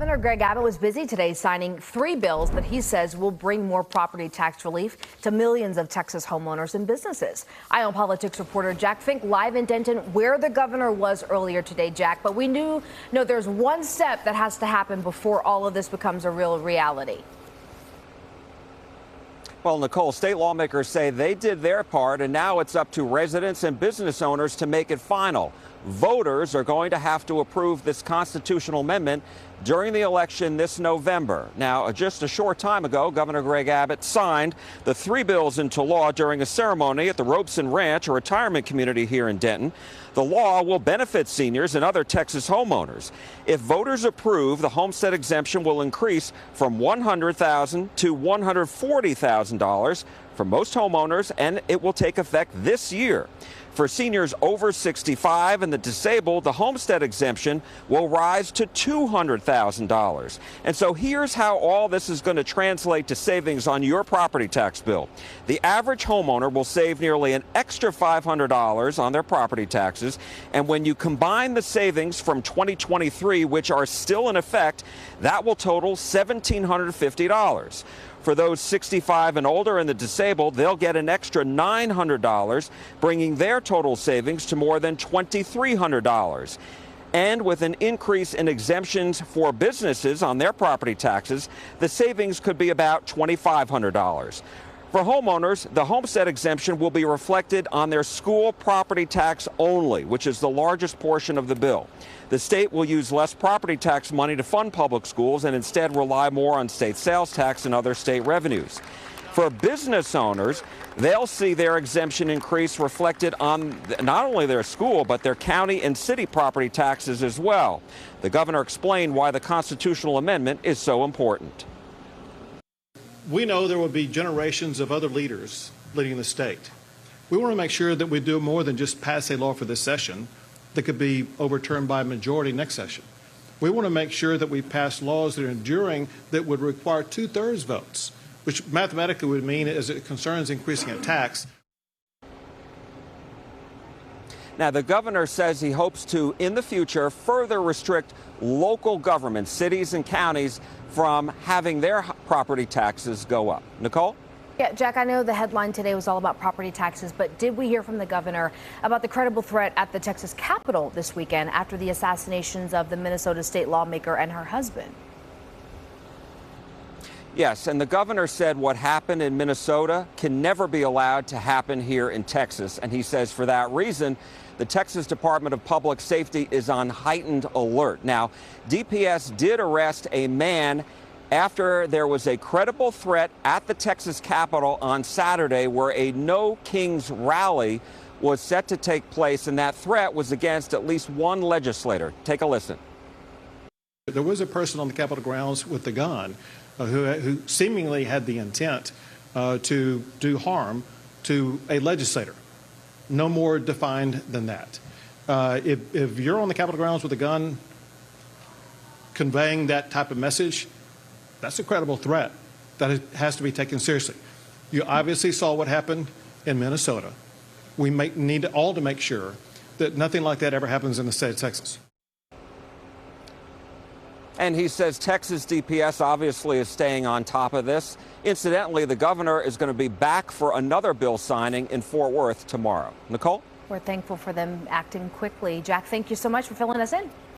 Governor Greg Abbott was busy today signing 3 bills that he says will bring more property tax relief to millions of Texas homeowners and businesses. IO Politics reporter Jack Fink live in Denton, where the governor was earlier today, Jack. But we know there's one step that has to happen before all of this becomes a real reality. Well, Nicole, state lawmakers say they did their part, and now it's up to residents and business owners to make it final. Voters are going to have to approve this constitutional amendment during the election this November. Now, just a short time ago, Governor Greg Abbott signed the 3 bills into law during a ceremony at the Robeson Ranch, a retirement community here in Denton. The law will benefit seniors and other Texas homeowners. If voters approve, the homestead exemption will increase from $100,000 to $140,000 for most homeowners, and it will take effect this year. For seniors over 65 and the disabled, the homestead exemption will rise to $200,000. And so here's how all this is going to translate to savings on your property tax bill. The average homeowner will save nearly an extra $500 on their property taxes. And when you combine the savings from 2023, which are still in effect, that will total $1,750. For those 65 and older and the disabled, they'll get an extra $900, bringing their total savings to more than $2,300. And with an increase in exemptions for businesses on their property taxes, the savings could be about $2,500. For homeowners, the homestead exemption will be reflected on their school property tax only, which is the largest portion of the bill. The state will use less property tax money to fund public schools and instead rely more on state sales tax and other state revenues. For business owners, they'll see their exemption increase reflected on not only their school, but their county and city property taxes as well. The governor explained why the constitutional amendment is so important. We know there will be generations of other leaders leading the state. We want to make sure that we do more than just pass a law for this session that could be overturned by a majority next session. We want to make sure that we pass laws that are enduring, that would require 2/3 votes, which mathematically would mean, as it concerns increasing a tax. Now, the governor says he hopes to, in the future, further restrict local governments, cities and counties, from having their property taxes go up. Nicole? Yeah, Jack, I know the headline today was all about property taxes, but did we hear from the governor about the credible threat at the Texas Capitol this weekend after the assassinations of the Minnesota state lawmaker and her husband? Yes, and the governor said what happened in Minnesota can never be allowed to happen here in Texas. And he says for that reason, the Texas Department of Public Safety is on heightened alert. Now, DPS did arrest a man after there was a credible threat at the Texas Capitol on Saturday where a No Kings rally was set to take place, and that threat was against at least one legislator. Take a listen. There was a person on the Capitol grounds with a gun who seemingly had the intent to do harm to a legislator. No more defined than that. If you're on the Capitol grounds with a gun conveying that type of message, that's a credible threat that has to be taken seriously. You obviously saw what happened in Minnesota. We need all to make sure that nothing like that ever happens in the state of Texas. And he says TxDPS obviously is staying on top of this. Incidentally, the governor is going to be back for another bill signing in Fort Worth tomorrow. Nicole? We're thankful for them acting quickly. Jack, thank you so much for filling us in.